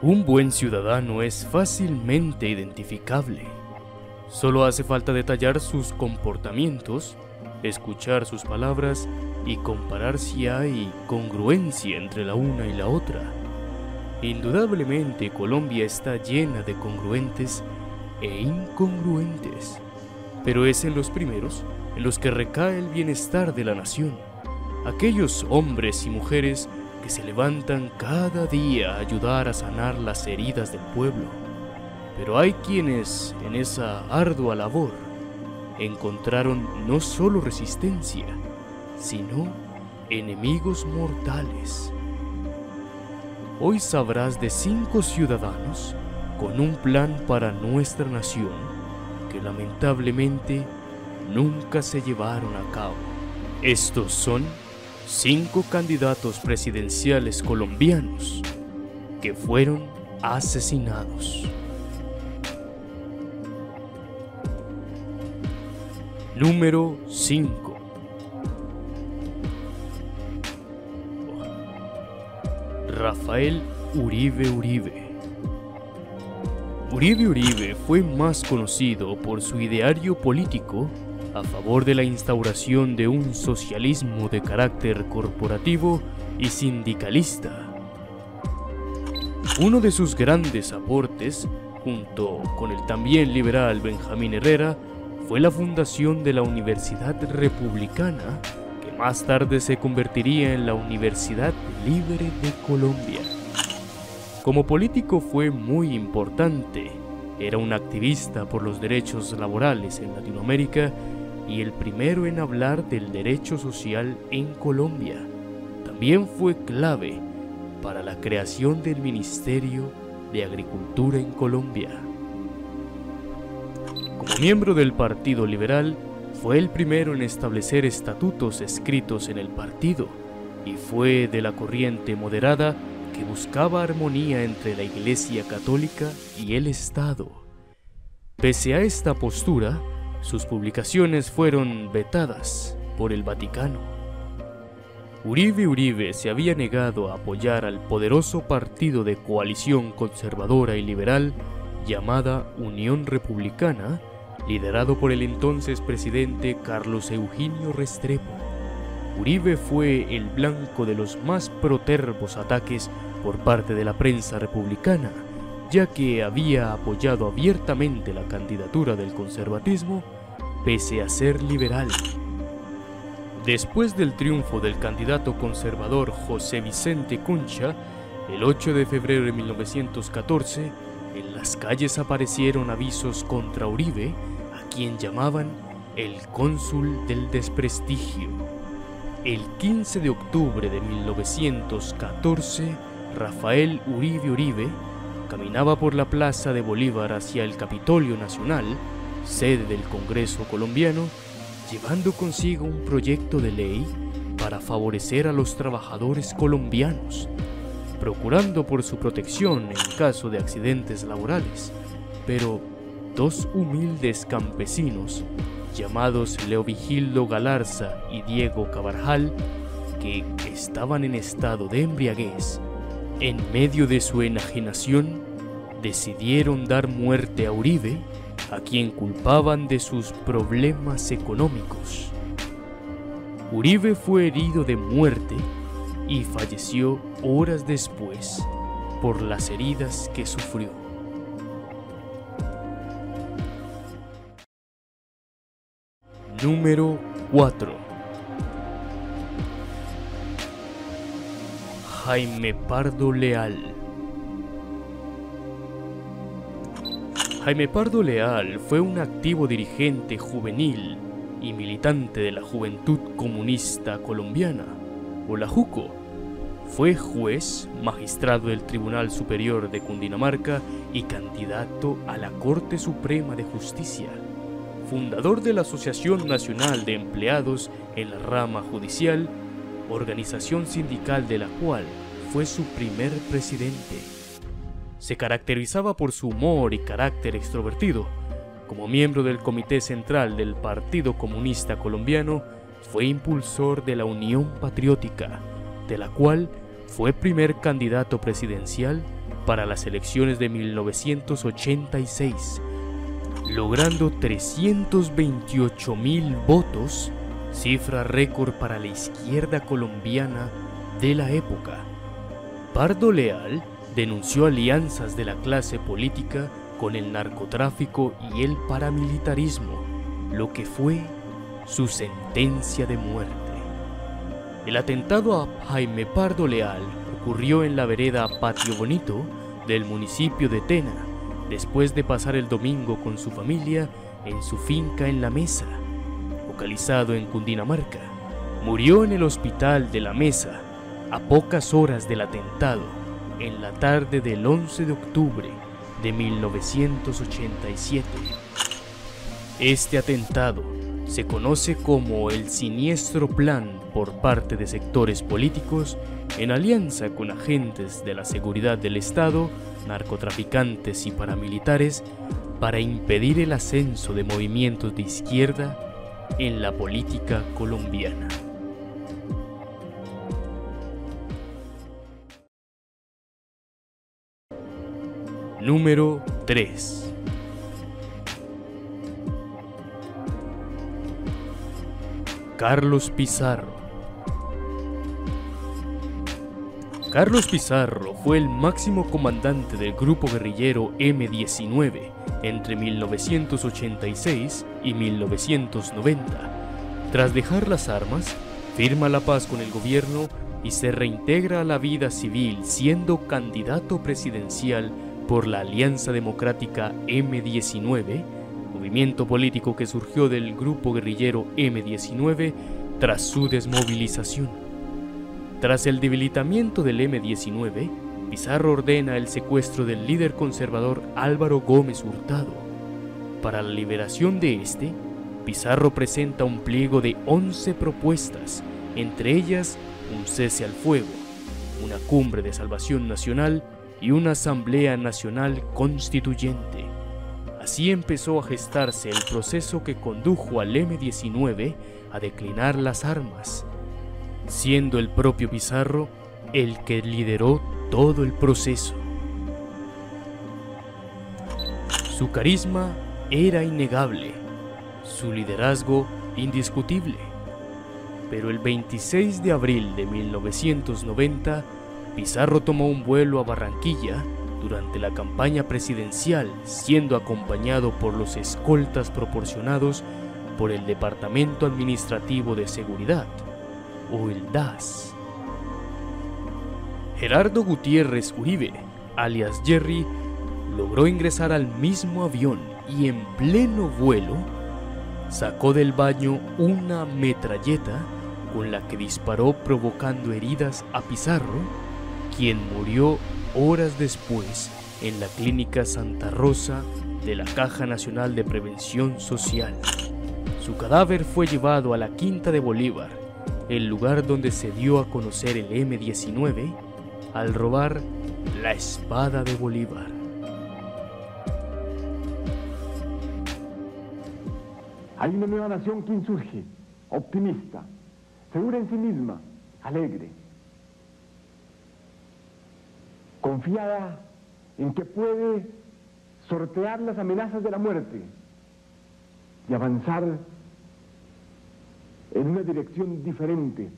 Un buen ciudadano es fácilmente identificable. Solo hace falta detallar sus comportamientos, escuchar sus palabras y comparar si hay congruencia entre la una y la otra. Indudablemente Colombia está llena de congruentes e incongruentes, pero es en los primeros en los que recae el bienestar de la nación. Aquellos hombres y mujeres que se levantan cada día a ayudar a sanar las heridas del pueblo. Pero hay quienes en esa ardua labor encontraron no solo resistencia, sino enemigos mortales. Hoy sabrás de 5 ciudadanos con un plan para nuestra nación que lamentablemente nunca se llevaron a cabo. Estos son 5 candidatos presidenciales colombianos que fueron asesinados. Número 5. Rafael Uribe Uribe. Uribe Uribe fue más conocido por su ideario político a favor de la instauración de un socialismo de carácter corporativo y sindicalista. Uno de sus grandes aportes, junto con el también liberal Benjamín Herrera, fue la fundación de la Universidad Republicana, que más tarde se convertiría en la Universidad Libre de Colombia. Como político fue muy importante. Era un activista por los derechos laborales en Latinoamérica y el primero en hablar del derecho social en Colombia. También fue clave para la creación del Ministerio de Agricultura en Colombia. Como miembro del Partido Liberal, fue el primero en establecer estatutos escritos en el partido y fue de la corriente moderada que buscaba armonía entre la Iglesia Católica y el Estado. Pese a esta postura, sus publicaciones fueron vetadas por el Vaticano. Uribe Uribe se había negado a apoyar al poderoso partido de coalición conservadora y liberal llamada Unión Republicana, liderado por el entonces presidente Carlos Eugenio Restrepo. Uribe fue el blanco de los más protervos ataques por parte de la prensa republicana, ya que había apoyado abiertamente la candidatura del conservatismo, pese a ser liberal. Después del triunfo del candidato conservador José Vicente Concha, el 8 de febrero de 1914, en las calles aparecieron avisos contra Uribe, a quien llamaban el cónsul del desprestigio. El 15 de octubre de 1914, Rafael Uribe Uribe caminaba por la Plaza de Bolívar hacia el Capitolio Nacional, sede del Congreso colombiano, llevando consigo un proyecto de ley para favorecer a los trabajadores colombianos, procurando por su protección en caso de accidentes laborales. Pero 2 humildes campesinos, llamados Leovigildo Galarza y Diego Cabarjal, que estaban en estado de embriaguez, en medio de su enajenación, decidieron dar muerte a Uribe, a quien culpaban de sus problemas económicos. Uribe fue herido de muerte y falleció horas después por las heridas que sufrió. Número 4. Jaime Pardo Leal. Jaime Pardo Leal fue un activo dirigente juvenil y militante de la Juventud Comunista Colombiana, o la JUCO. Fue juez, magistrado del Tribunal Superior de Cundinamarca y candidato a la Corte Suprema de Justicia. Fundador de la Asociación Nacional de Empleados en la rama judicial, organización sindical de la cual fue su primer presidente. Se caracterizaba por su humor y carácter extrovertido. Como miembro del Comité Central del Partido Comunista Colombiano, fue impulsor de la Unión Patriótica, de la cual fue primer candidato presidencial para las elecciones de 1986, logrando 328.000 votos, cifra récord para la izquierda colombiana de la época. Pardo Leal denunció alianzas de la clase política con el narcotráfico y el paramilitarismo, lo que fue su sentencia de muerte. El atentado a Jaime Pardo Leal ocurrió en la vereda Patio Bonito del municipio de Tena, después de pasar el domingo con su familia en su finca en La Mesa, localizado en Cundinamarca. Murió en el hospital de La Mesa a pocas horas del atentado, en la tarde del 11 de octubre de 1987. Este atentado se conoce como el siniestro plan por parte de sectores políticos en alianza con agentes de la seguridad del Estado, narcotraficantes y paramilitares para impedir el ascenso de movimientos de izquierda en la política colombiana. Número 3. Carlos Pizarro. Carlos Pizarro fue el máximo comandante del grupo guerrillero M-19 entre 1986 y 1990. Tras dejar las armas, firma la paz con el gobierno y se reintegra a la vida civil, siendo candidato presidencial por la Alianza Democrática M-19, movimiento político que surgió del grupo guerrillero M-19 tras su desmovilización. Tras el debilitamiento del M-19, Pizarro ordena el secuestro del líder conservador Álvaro Gómez Hurtado. Para la liberación de este, Pizarro presenta un pliego de 11 propuestas, entre ellas un cese al fuego, una cumbre de salvación nacional y una asamblea nacional constituyente. Así empezó a gestarse el proceso que condujo al M-19 a declinar las armas, siendo el propio Pizarro el que lideró todo el proceso. Su carisma era innegable, su liderazgo indiscutible. Pero el 26 de abril de 1990, Pizarro tomó un vuelo a Barranquilla durante la campaña presidencial, siendo acompañado por los escoltas proporcionados por el Departamento Administrativo de Seguridad, o el DAS. Gerardo Gutiérrez Uribe, alias Jerry, logró ingresar al mismo avión y en pleno vuelo sacó del baño una metralleta con la que disparó, provocando heridas a Pizarro, quien murió horas después en la Clínica Santa Rosa de la Caja Nacional de Prevención Social. Su cadáver fue llevado a la Quinta de Bolívar, el lugar donde se dio a conocer el M-19 al robar la espada de Bolívar. Hay una nueva nación que insurge, optimista, segura en sí misma, alegre, confiada en que puede sortear las amenazas de la muerte y avanzar en una dirección diferente,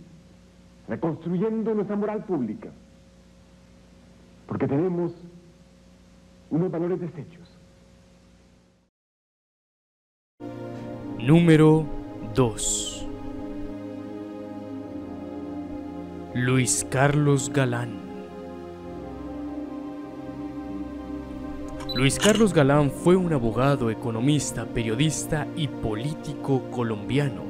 reconstruyendo nuestra moral pública, porque tenemos unos valores deshechos. Número 2. Luis Carlos Galán. Luis Carlos Galán fue un abogado, economista, periodista y político colombiano.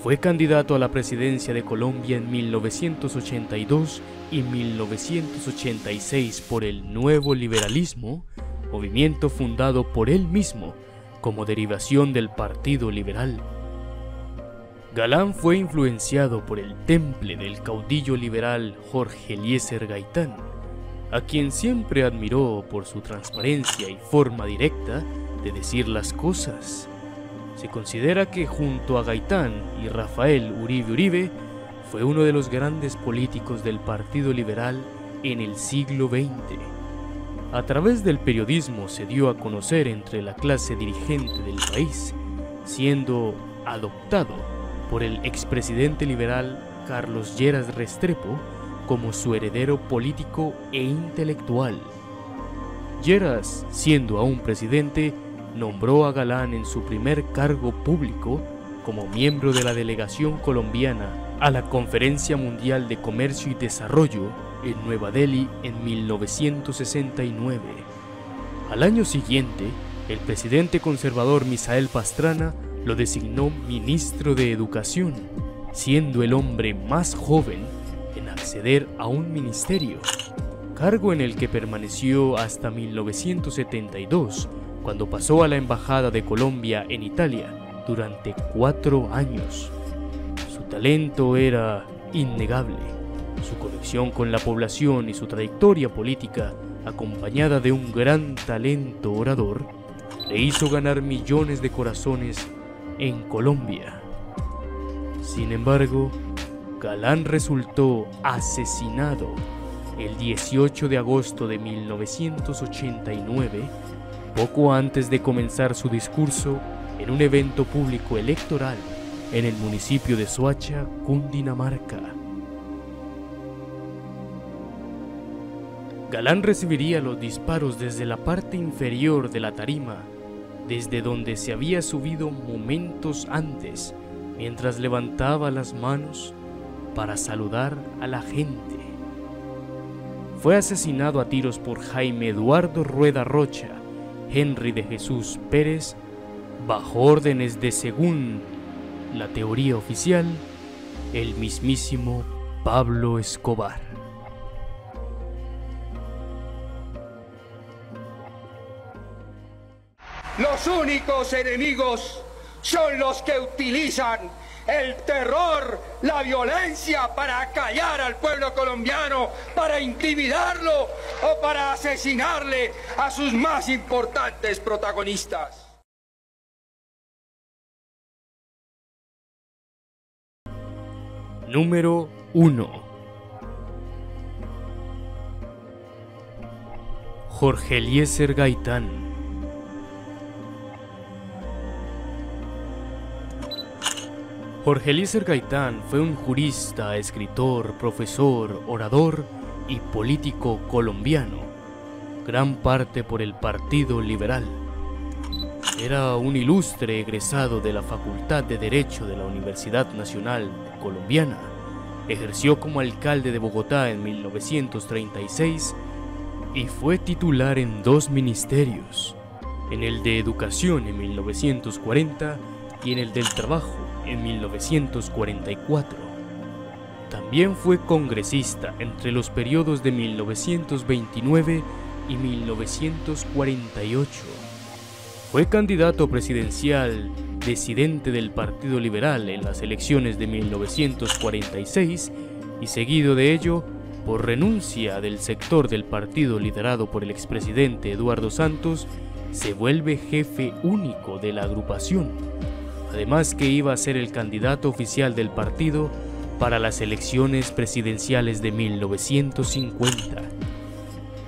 Fue candidato a la presidencia de Colombia en 1982 y 1986 por el Nuevo Liberalismo, movimiento fundado por él mismo como derivación del Partido Liberal. Galán fue influenciado por el temple del caudillo liberal Jorge Eliezer Gaitán, a quien siempre admiró por su transparencia y forma directa de decir las cosas. Se considera que junto a Gaitán y Rafael Uribe fue uno de los grandes políticos del Partido Liberal en el siglo XX. A través del periodismo se dio a conocer entre la clase dirigente del país, siendo adoptado por el expresidente liberal Carlos Lleras Restrepo como su heredero político e intelectual. Lleras, siendo aún presidente, nombró a Galán en su primer cargo público como miembro de la delegación colombiana a la Conferencia Mundial de Comercio y Desarrollo en Nueva Delhi en 1969. Al año siguiente, el presidente conservador Misael Pastrana lo designó ministro de Educación, siendo el hombre más joven en acceder a un ministerio, cargo en el que permaneció hasta 1972, cuando pasó a la Embajada de Colombia en Italia durante 4 años. Su talento era innegable. Su conexión con la población y su trayectoria política, acompañada de un gran talento orador, le hizo ganar millones de corazones en Colombia. Sin embargo, Galán resultó asesinado el 18 de agosto de 1989, poco antes de comenzar su discurso en un evento público electoral en el municipio de Soacha, Cundinamarca. Galán recibiría los disparos desde la parte inferior de la tarima, desde donde se había subido momentos antes, mientras levantaba las manos para saludar a la gente. Fue asesinado a tiros por Jaime Eduardo Rueda Rocha, Henry de Jesús Pérez, bajo órdenes de, según la teoría oficial, el mismísimo Pablo Escobar. Los únicos enemigos son los que utilizan el terror, la violencia para callar al pueblo colombiano, para intimidarlo o para asesinarle a sus más importantes protagonistas. Número 1. Jorge Eliezer Gaitán. Jorge Eliezer Gaitán fue un jurista, escritor, profesor, orador y político colombiano, gran parte por el Partido Liberal. Era un ilustre egresado de la Facultad de Derecho de la Universidad Nacional Colombiana. Ejerció como alcalde de Bogotá en 1936 y fue titular en 2 ministerios, en el de Educación en 1940 y en el del Trabajo en 1944. También fue congresista entre los periodos de 1929 y 1948. Fue candidato presidencial disidente del Partido Liberal en las elecciones de 1946 y seguido de ello, por renuncia del sector del partido liderado por el expresidente Eduardo Santos, se vuelve jefe único de la agrupación, además que iba a ser el candidato oficial del partido para las elecciones presidenciales de 1950.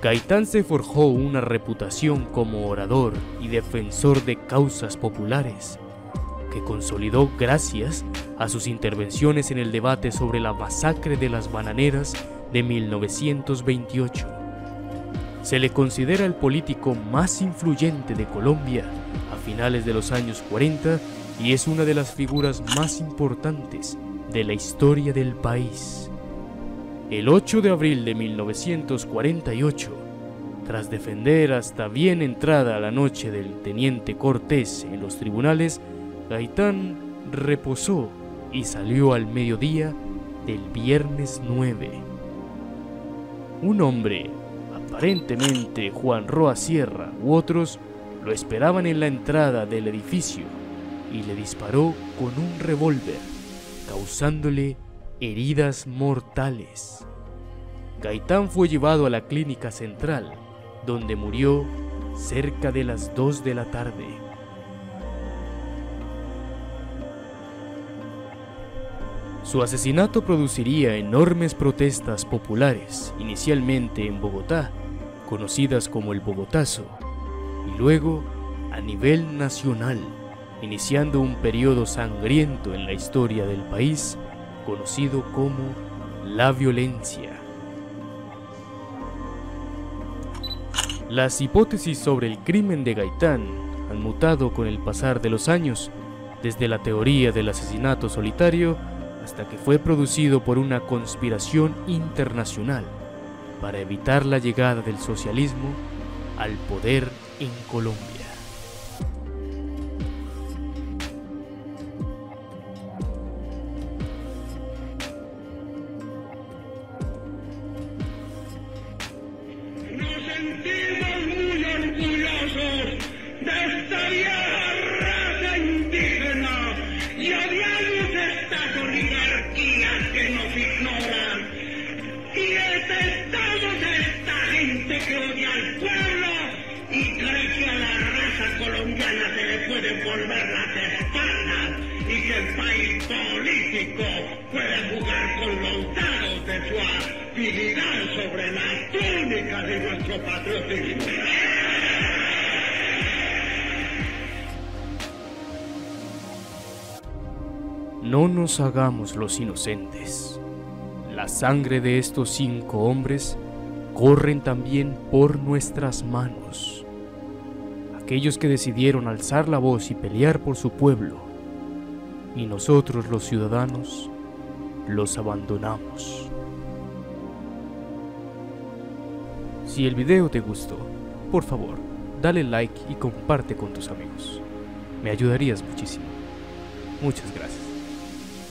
Gaitán se forjó una reputación como orador y defensor de causas populares, que consolidó gracias a sus intervenciones en el debate sobre la masacre de las bananeras de 1928. Se le considera el político más influyente de Colombia a finales de los años 40 y es una de las figuras más importantes de la historia del país. El 8 de abril de 1948, tras defender hasta bien entrada la noche del teniente Cortés en los tribunales, Gaitán reposó y salió al mediodía del viernes 9. Un hombre, aparentemente Juan Roa Sierra u otros, lo esperaban en la entrada del edificio y le disparó con un revólver, causándole heridas mortales. Gaitán fue llevado a la clínica central, donde murió cerca de las 2 de la tarde. Su asesinato produciría enormes protestas populares, inicialmente en Bogotá, conocidas como el Bogotazo, y luego a nivel nacional, iniciando un periodo sangriento en la historia del país, conocido como la violencia. Las hipótesis sobre el crimen de Gaitán han mutado con el pasar de los años, desde la teoría del asesinato solitario hasta que fue producido por una conspiración internacional para evitar la llegada del socialismo al poder en Colombia. Nos sentimos muy orgullosos de esta vieja raza indígena y odiamos estas oligarquías que nos ignoran. Y detestamos a esta gente que odia al pueblo y cree que a la raza colombiana se le puede volver las espaldas y que el país político puede jugar con los dados de su habilidad sobre las túnicas de nuestro patriotismo. No nos hagamos los inocentes. La sangre de estos 5 hombres corren también por nuestras manos. Aquellos que decidieron alzar la voz y pelear por su pueblo, y nosotros los ciudadanos los abandonamos. Si el video te gustó, por favor, dale like y comparte con tus amigos. Me ayudarías muchísimo. Muchas gracias.